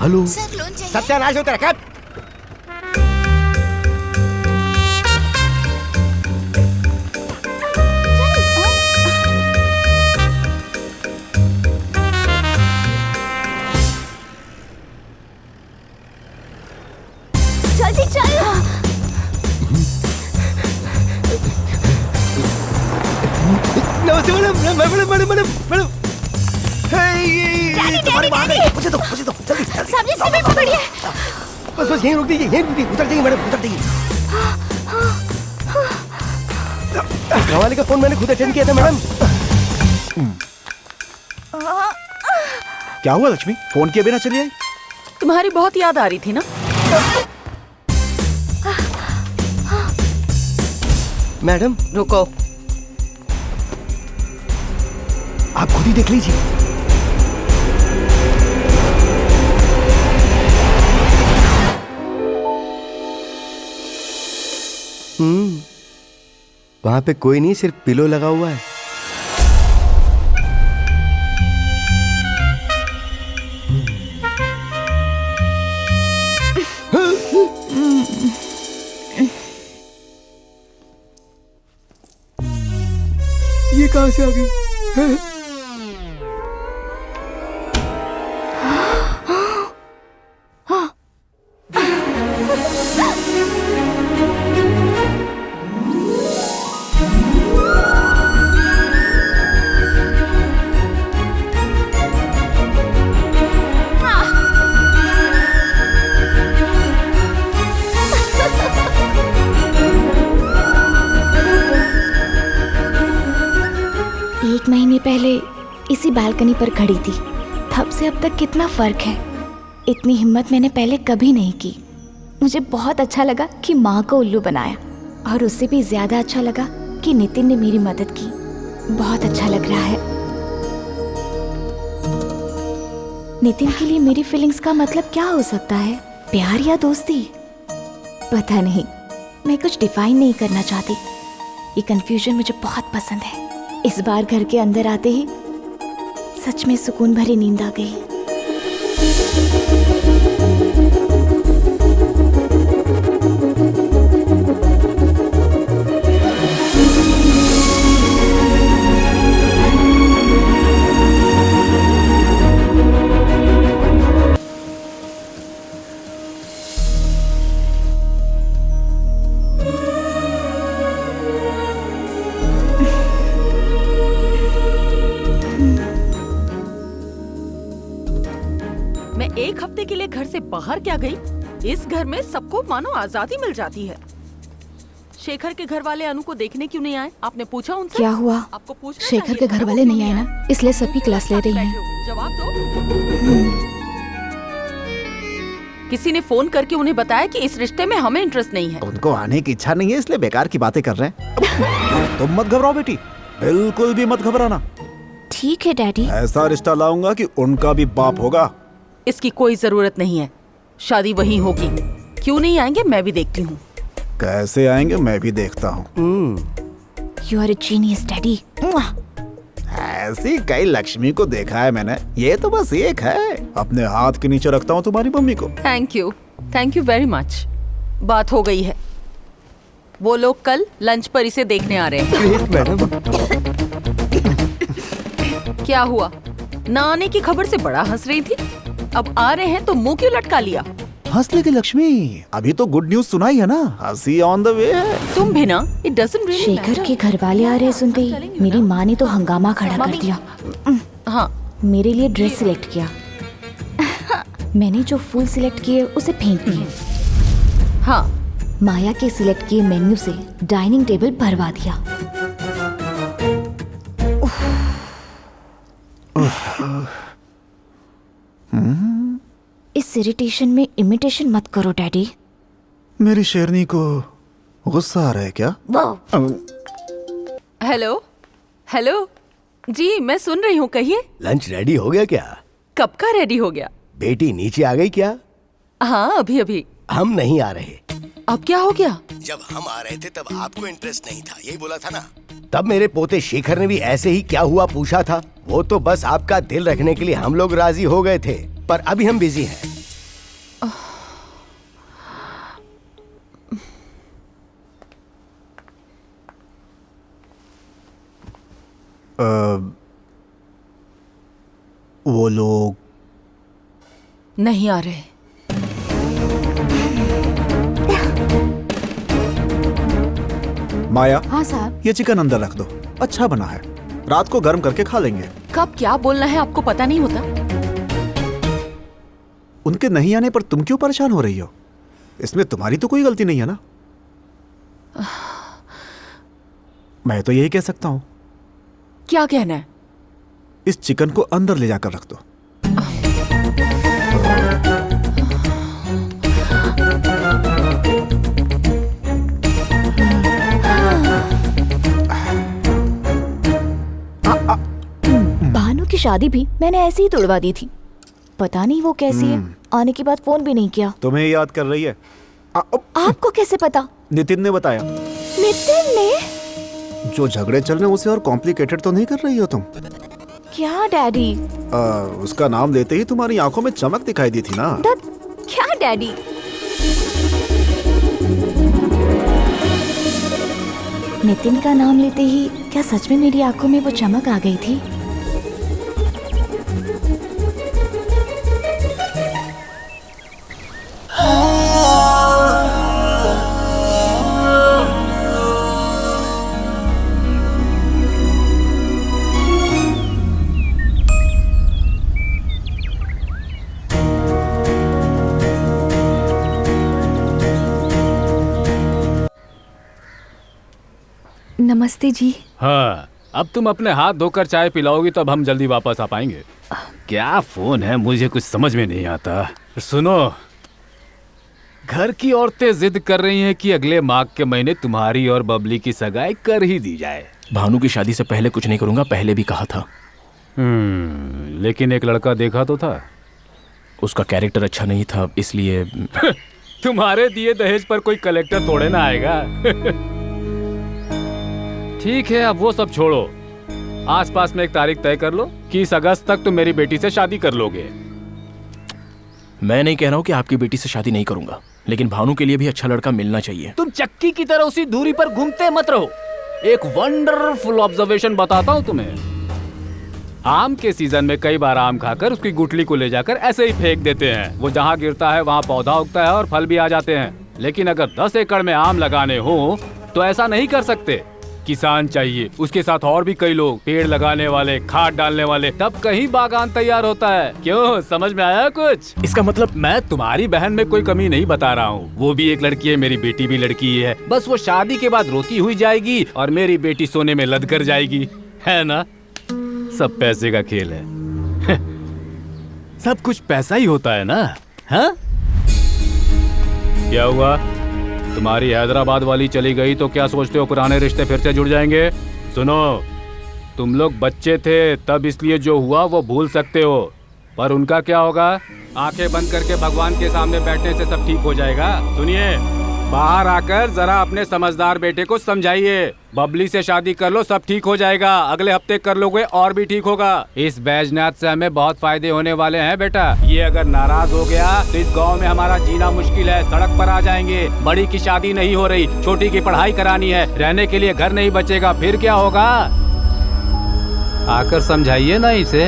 Hello sir loan चाहिए। सत्यानाश हो तेरा कब? जल्दी चल। नमस्ते madam madam madam madam madam. मुझे दो जल्दी जल्दी। सामने से भी पकड़िए। बस यहीं रोक दीजिए, यहीं रुक दीजिए, उतर जाइए मैडम, उतर जाइए। घरवाले का फोन मैंने खुद अटेंड किया था मैडम। क्या हुआ लक्ष्मी, फोन किए बिना चली आई? तुम्हारी बहुत याद आ रही थी ना। मैडम रुको, आप खुद ही देख लीजिए। वहां पे कोई नहीं, सिर्फ पिलो लगा हुआ है। ये कहां से आ गई? एक महीने पहले इसी बालकनी पर खड़ी थी, तब से अब तक कितना फर्क है। इतनी हिम्मत मैंने पहले कभी नहीं की। मुझे बहुत अच्छा लगा कि माँ को उल्लू बनाया, और उससे भी ज्यादा अच्छा लगा कि नितिन ने मेरी मदद की। बहुत अच्छा लग रहा है। नितिन के लिए मेरी फीलिंग्स का मतलब क्या हो सकता है? प्यार या दोस्ती? पता नहीं, मैं कुछ डिफाइन नहीं करना चाहती। ये कंफ्यूजन मुझे बहुत पसंद है। इस बार घर के अंदर आते ही सच में सुकून भरी नींद आ गई। मैं एक हफ्ते के लिए घर से बाहर क्या गई? इस घर में सबको मानो आजादी मिल जाती है। शेखर के घर वाले अनु को देखने क्यों नहीं आए? आपने पूछा उनसे? क्या हुआ? आपको पूछना शेखर चाहिए के था, घर वो वाले क्यों नहीं आए ना, इसलिए सबकी क्लास ले रही हैं। जवाब दो। किसी ने फोन करके उन्हें बताया कि इस रिश्ते में हमें इंटरेस्ट नहीं है। उनको आने की इच्छा नहीं है, इसलिए बेकार की बातें कर रहे हैं। तुम मत घबराओ बेटी, बिल्कुल भी मत घबराना। ठीक है डैडी। ऐसा रिश्ता लाऊंगा कि उनका भी बाप होगा। इसकी कोई जरूरत नहीं है, शादी वहीं होगी। क्यों नहीं आएंगे मैं भी देखती हूँ। कैसे आएंगे मैं भी देखता हूँ। You are a genius daddy. ऐसी कई लक्ष्मी को देखा है मैंने, ये तो बस एक है। अपने हाथ के नीचे रखता हूँ तुम्हारी मम्मी को। Thank you very much. बात हो गई है। वो लोग कल लंच पर इसे देखने आ रहे हैं। Great madam. क्या हुआ? ना आने की खबर से बड़ा हंस रही थी, अब आ रहे हैं तो मुंह क्यों लटका लिया? हंस लेगी लक्ष्मी, अभी तो गुड न्यूज सुनाई है ना, हंसी ऑन द वे है। तुम भी ना, इट डजंट रियली शेखर के घर वाले आ रहे सुनते ही मेरी माँ ने तो हंगामा खड़ा कर दिया। हाँ, मेरे लिए ड्रेस सिलेक्ट किया। मैंने जो फूल सिलेक्ट किए उसे फेंक दिए। हाँ, माया के सिलेक्ट किए मेन्यू से डाइनिंग टेबल भरवा दिया। इस इरिटेशन में इमिटेशन मत करो डैडी। मेरी शेरनी को गुस्सा आ रहा है क्या? हेलो हेलो जी, मैं सुन रही हूँ, कहिए। लंच रेडी हो गया क्या? कब का रेडी हो गया? बेटी नीचे आ गई क्या? हाँ, अभी अभी। हम नहीं आ रहे। अब क्या हो गया? जब हम आ रहे थे तब आपको इंटरेस्ट नहीं था, यही बोला था ना? तब मेरे पोते शेखर ने भी ऐसे ही क्या हुआ पूछा था। वो तो बस आपका दिल रखने के लिए हम लोग राजी हो गए थे, पर अभी हम बिजी हैं। वो लोग नहीं आ रहे। माया, हाँ साहब। ये चिकन अंदर रख दो, अच्छा बना है, रात को गर्म करके खा लेंगे। कब क्या बोलना है आपको पता नहीं होता? उनके नहीं आने पर तुम क्यों परेशान हो रही हो? इसमें तुम्हारी तो कोई गलती नहीं है ना। मैं तो यही कह सकता हूं, क्या कहना है? इस चिकन को अंदर ले जाकर रख दो। भानु की शादी भी मैंने ऐसे ही तोड़वा दी थी। पता नहीं वो कैसी है, आने के बाद फोन भी नहीं किया। तुम्हें याद कर रही है? आपको कैसे पता? नितिन ने बताया। नितिन ने? जो झगड़े चल रहे हैं उसे और कॉम्प्लिकेटेड तो नहीं कर रही हो तुम? क्या डैडी? उसका नाम लेते ही तुम्हारी आंखों में चमक दिखाई दी थी ना। क्या डैडी? नितिन का नाम लेते ही क्या सच में मेरी आंखों में वो चमक आ गई थी? नमस्ते जी। हाँ, अब तुम अपने हाथ धोकर चाय पिलाओगी तब हम जल्दी वापस आ पाएंगे। क्या फोन है, मुझे कुछ समझ में नहीं आता। सुनो, घर की औरतें जिद कर रही हैं कि अगले माघ के महीने तुम्हारी और बबली की सगाई कर ही दी जाए। भानु की शादी से पहले कुछ नहीं करूंगा, पहले भी कहा था। लेकिन एक लड़का देखा तो था। उसका कैरेक्टर अच्छा नहीं था, इसलिए तुम्हारे दिए दहेज पर कोई कलेक्टर थोड़े ना आएगा। ठीक है, अब वो सब छोड़ो। आसपास में एक तारीख तय कर लो कि इस अगस्त तक तुम मेरी बेटी से शादी कर लोगे। मैं नहीं कह रहा हूँ कि आपकी बेटी से शादी नहीं करूंगा, लेकिन भानु के लिए भी अच्छा लड़का मिलना चाहिए। तुम चक्की की तरह उसी दूरी पर घूमते मत रहो। एक वंडरफुल ऑब्जर्वेशन बताता हूँ तुम्हें। आम के सीजन में कई बार आम खाकर उसकी गुठली को ले जाकर ऐसे ही फेंक देते हैं। वो जहाँ गिरता है वहाँ पौधा उगता है और फल भी आ जाते हैं। लेकिन अगर 10 एकड़ में आम लगाने हो तो ऐसा नहीं कर सकते। किसान चाहिए, उसके साथ और भी कई लोग, पेड़ लगाने वाले, खाद डालने वाले, तब कहीं बागान तैयार होता है। क्यों, समझ में आया कुछ? इसका मतलब मैं तुम्हारी बहन में कोई कमी नहीं बता रहा हूँ। वो भी एक लड़की है, मेरी बेटी भी लड़की है। बस वो शादी के बाद रोती हुई जाएगी और मेरी बेटी सोने में लद कर जाएगी, है ना? सब पैसे का खेल है। सब कुछ पैसा ही होता है ना? हाँ? क्या हुआ? तुम्हारी हैदराबाद वाली चली गई तो क्या सोचते हो पुराने रिश्ते फिर से जुड़ जाएंगे? सुनो, तुम लोग बच्चे थे तब, इसलिए जो हुआ वो भूल सकते हो, पर उनका क्या होगा? आंखें बंद करके भगवान के सामने बैठने से सब ठीक हो जाएगा। सुनिए, बाहर आकर जरा अपने समझदार बेटे को समझाइए। बबली से शादी कर लो, सब ठीक हो जाएगा। अगले हफ्ते कर लोगे और भी ठीक होगा। इस बैजनाथ से हमें बहुत फायदे होने वाले हैं बेटा। ये अगर नाराज हो गया तो इस गांव में हमारा जीना मुश्किल है, सड़क पर आ जाएंगे। बड़ी की शादी नहीं हो रही, छोटी की पढ़ाई करानी है, रहने के लिए घर नहीं बचेगा, फिर क्या होगा? आकर समझाइए ना इसे।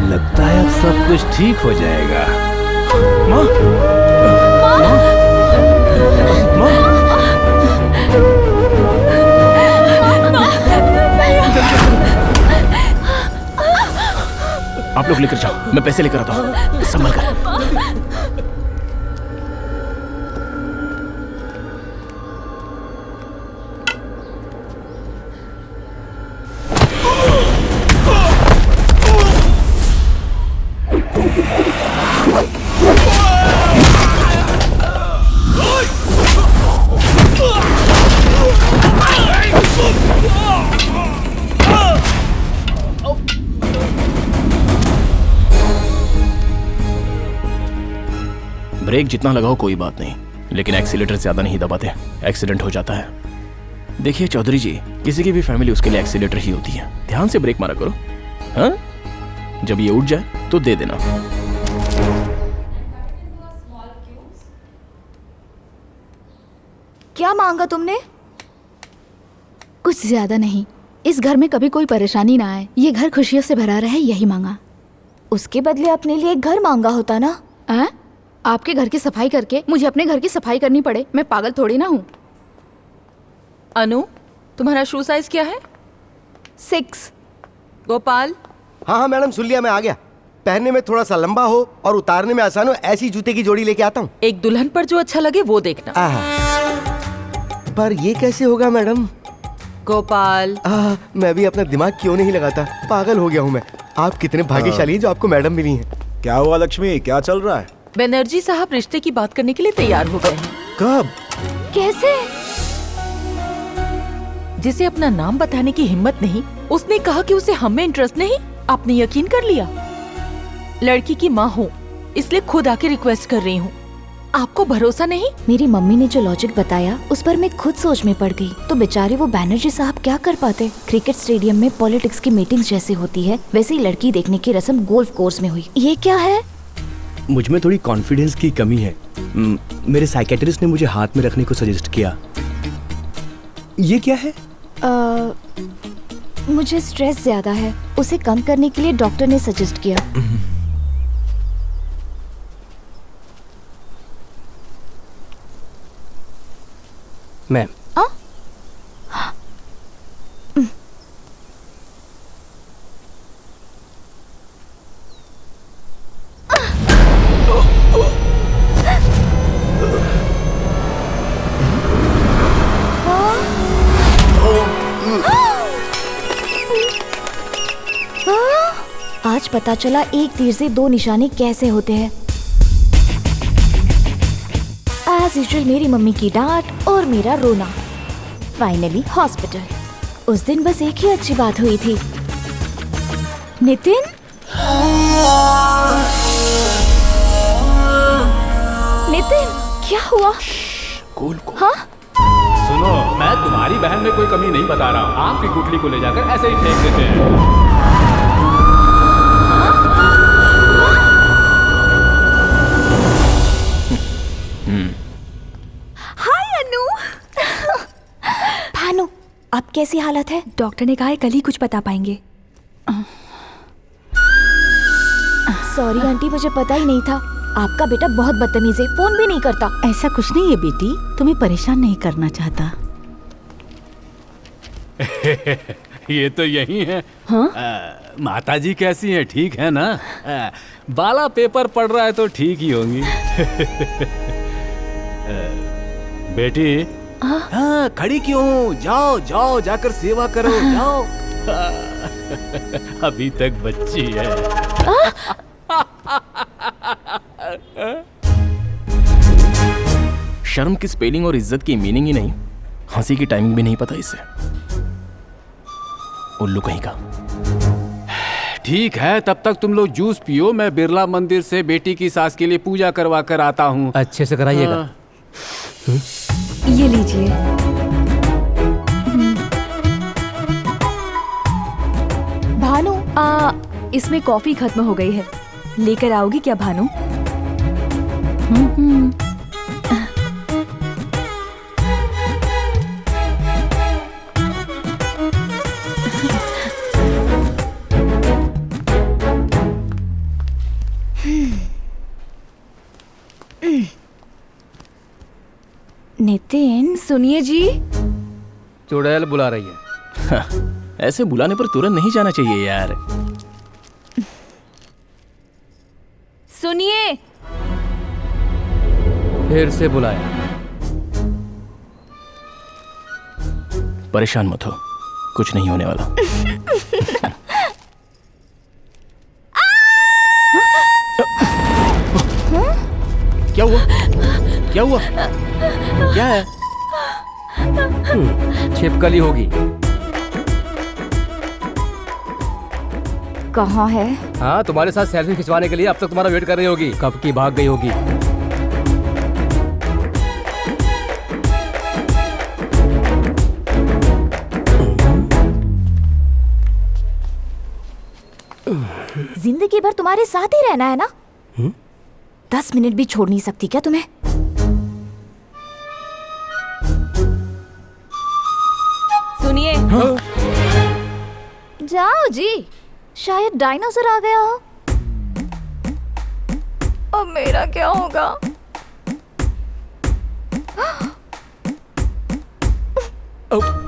लगता है अब सब कुछ ठीक हो जाएगा। माँ? माँ? माँ? आप लोग लेकर जाओ, मैं पैसे लेकर आता हूँ, संभल कर। ब्रेक जितना लगाओ कोई बात नहीं, लेकिन एक्सीलेटर ज्यादा नहीं दबाते, एक्सीडेंट हो जाता है। देखिए चौधरी जी, किसी की भी फैमिली उसके लिए एक्सीलेटर ही होती है। ध्यान से ब्रेक मारा करो, हाँ? जब ये उठ जाए तो दे देना। क्या मांगा तुमने? कुछ ज्यादा नहीं, इस घर में कभी कोई परेशानी ना आए, ये घर खुशियों से भरा रहे, यही मांगा। उसके बदले अपने लिए एक घर मांगा होता ना। आपके घर की सफाई करके मुझे अपने घर की सफाई करनी पड़े, मैं पागल थोड़ी ना हूँ। अनु, तुम्हारा शू साइज क्या है? 6। गोपाल? हाँ हाँ मैडम, सुन लिया, मैं आ गया। पहनने में थोड़ा सा लंबा हो और उतारने में आसान हो, ऐसी जूते की जोड़ी लेके आता हूँ। एक दुल्हन पर जो अच्छा लगे वो देखना। पर ये कैसे होगा मैडम? गोपाल? मैं भी अपना दिमाग क्यों नहीं लगाता, पागल हो गया हूँ मैं। आप कितने भाग्यशाली हैं जो आपको मैडम मिली हैं। क्या हुआ लक्ष्मी, क्या चल रहा है? बनर्जी साहब रिश्ते की बात करने के लिए तैयार हो गए हैं। कब? कैसे? जिसे अपना नाम बताने की हिम्मत नहीं, उसने कहा कि उसे हम में इंटरेस्ट नहीं। आपने यकीन कर लिया। लड़की की माँ हूँ, इसलिए खुद आके रिक्वेस्ट कर रही हूँ। आपको भरोसा नहीं? मेरी मम्मी ने जो लॉजिक बताया उस पर मैं खुद सोच में पड़ गई। तो बेचारे वो बैनर्जी साहब क्या कर पाते। क्रिकेट स्टेडियम में पॉलिटिक्स की मीटिंग्स जैसे होती है, वैसे ही लड़की देखने की रस्म गोल्फ कोर्स में हुई। ये क्या है? मुझ में थोड़ी कॉन्फिडेंस की कमी है। मेरे साइकेट्रिस्ट ने मुझे हाथ में रखने को सजेस्ट किया। ये क्या है? मुझे स्ट्रेस ज्यादा है, उसे कम करने के लिए डॉक्टर ने सजेस्ट किया। मैम, आज पता चला एक तीर से 2 निशाने कैसे होते हैं। एज यूजुअल मेरी मम्मी की डांट और मेरा रोना। Finally hospital. उस दिन बस एक ही अच्छी बात हुई थी। नितिन, नितिन क्या हुआ? कूल। हाँ? सुनो, मैं तुम्हारी बहन में कोई कमी नहीं बता रहा हूँ। आपकी गुटली को ले जाकर ऐसे ही फेंक देते हैं। हाय अनु। भानु, अब कैसी हालत है? डॉक्टर ने कहा है कल ही कुछ बता पाएंगे। सॉरी आंटी, मुझे पता ही नहीं था। आपका बेटा बहुत बदतमीज है, फोन भी नहीं करता। ऐसा कुछ नहीं है बेटी, तुम्हें परेशान नहीं करना चाहता। ये तो यही है। हाँ? माता जी कैसी हैं? ठीक है ना? बाला पेपर पढ़ रहा है तो ठीक ही होंगी। बेटी, हाँ, खड़ी क्यों? जाओ जाओ, जाकर सेवा करो, जाओ। अभी तक बच्ची है। शर्म की स्पेलिंग और इज्जत की मीनिंग ही नहीं, हंसी की टाइमिंग भी नहीं पता इसे। उल्लू कहीं का। ठीक है, तब तक तुम लोग जूस पियो। मैं बिरला मंदिर से बेटी की सास के लिए पूजा करवा कर आता हूँ। अच्छे से कराइएगा। ये लीजिए। भानु, इसमें कॉफी खत्म हो गई है, लेकर आओगी क्या भानु? नितिन, सुनिए जी। चुड़ैल बुला रही है। ऐसे बुलाने पर तुरंत नहीं जाना चाहिए यार। सुनिए। फिर से बुलाया। परेशान मत हो, कुछ नहीं होने वाला। क्या हुआ? क्या हुआ? क्या है? छिपकली होगी। कहाँ है? हाँ, तुम्हारे साथ सेल्फी खिंचवाने के लिए अब तक तुम्हारा वेट कर रही होगी। कब की भाग गई होगी। जिंदगी भर तुम्हारे साथ ही रहना है ना? 10 मिनट भी छोड़ नहीं सकती क्या तुम्हें? जाओ जी, शायद डायनासोर आ गया हो। अब मेरा क्या होगा? अब